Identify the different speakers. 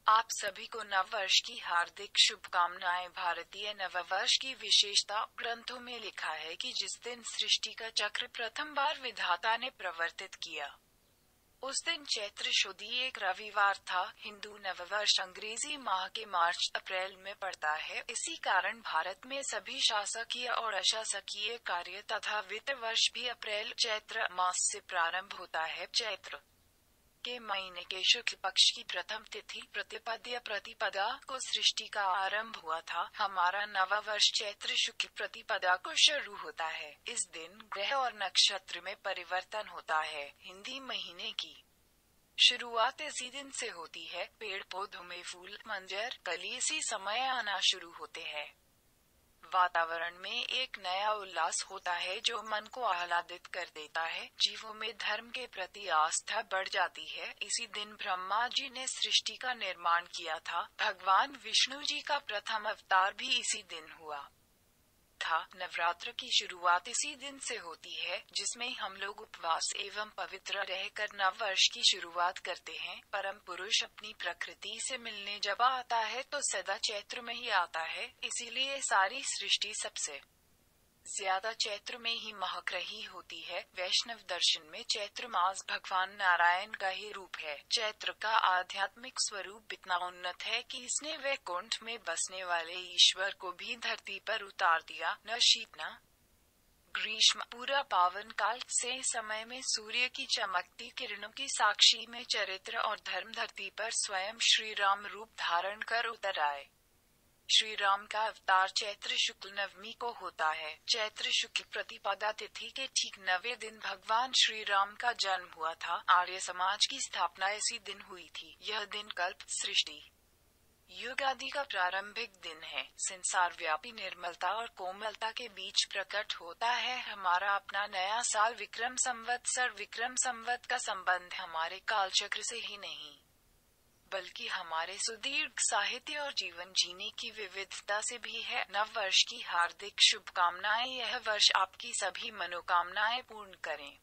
Speaker 1: आप सभी को नववर्ष की हार्दिक शुभकामनाएं। भारतीय नववर्ष की विशेषता ग्रंथों में लिखा है कि जिस दिन सृष्टि का चक्र प्रथम बार विधाता ने प्रवर्तित किया, उस दिन चैत्र शुद्ध एक रविवार था। हिंदू नववर्ष अंग्रेजी माह के मार्च अप्रैल में पड़ता है। इसी कारण भारत में सभी शासकीय और अशासकीय कार्य तथा वित्त वर्ष भी अप्रैल चैत्र मास से प्रारंभ होता है। चैत्र के महीने के शुक्ल पक्ष की प्रथम तिथि प्रतिपद्य प्रतिपदा को सृष्टि का आरंभ हुआ था। हमारा नवा वर्ष चैत्र शुक्ल प्रतिपदा को शुरू होता है। इस दिन ग्रह और नक्षत्र में परिवर्तन होता है। हिंदी महीने की शुरुआत इसी दिन से होती है। पेड़ पौधों में फूल, मंजर, कली इसी समय आना शुरू होते हैं। वातावरण में एक नया उल्लास होता है जो मन को आह्लादित कर देता है। जीवों में धर्म के प्रति आस्था बढ़ जाती है। इसी दिन ब्रह्मा जी ने सृष्टि का निर्माण किया था। भगवान विष्णु जी का प्रथम अवतार भी इसी दिन हुआ था। नवरात्र की शुरुआत इसी दिन से होती है, जिसमें हम लोग उपवास एवं पवित्र रहकर नव वर्ष की शुरुआत करते हैं। परम पुरुष अपनी प्रकृति से मिलने जब आता है तो सदा चैत्र में ही आता है। इसीलिए सारी सृष्टि सबसे ज्यादा चैत्र में ही महक रही होती है। वैष्णव दर्शन में चैत्र मास भगवान नारायण का ही रूप है। चैत्र का आध्यात्मिक स्वरूप इतना उन्नत है कि इसने वैकुंठ में बसने वाले ईश्वर को भी धरती पर उतार दिया। न शीत न ग्रीष्म, पूरा पावन काल से समय में सूर्य की चमकती किरणों की साक्षी में चरित्र और धर्म धरती पर स्वयं श्री राम रूप धारण कर उतर आए। श्री राम का अवतार चैत्र शुक्ल नवमी को होता है। चैत्र शुक्ल प्रतिपदा तिथि के ठीक 9वें दिन भगवान श्री राम का जन्म हुआ था। आर्य समाज की स्थापना इसी दिन हुई थी। यह दिन कल्प, सृष्टि, युग आदि का प्रारंभिक दिन है। संसार व्यापी निर्मलता और कोमलता के बीच प्रकट होता है हमारा अपना नया साल। विक्रम संवत का संबंध हमारे कालचक्र से ही नहीं, बल्कि हमारे सुदीर्घ साहित्य और जीवन जीने की विविधता से भी है। नव वर्ष की हार्दिक शुभकामनाएं। यह वर्ष आपकी सभी मनोकामनाएं पूर्ण करें।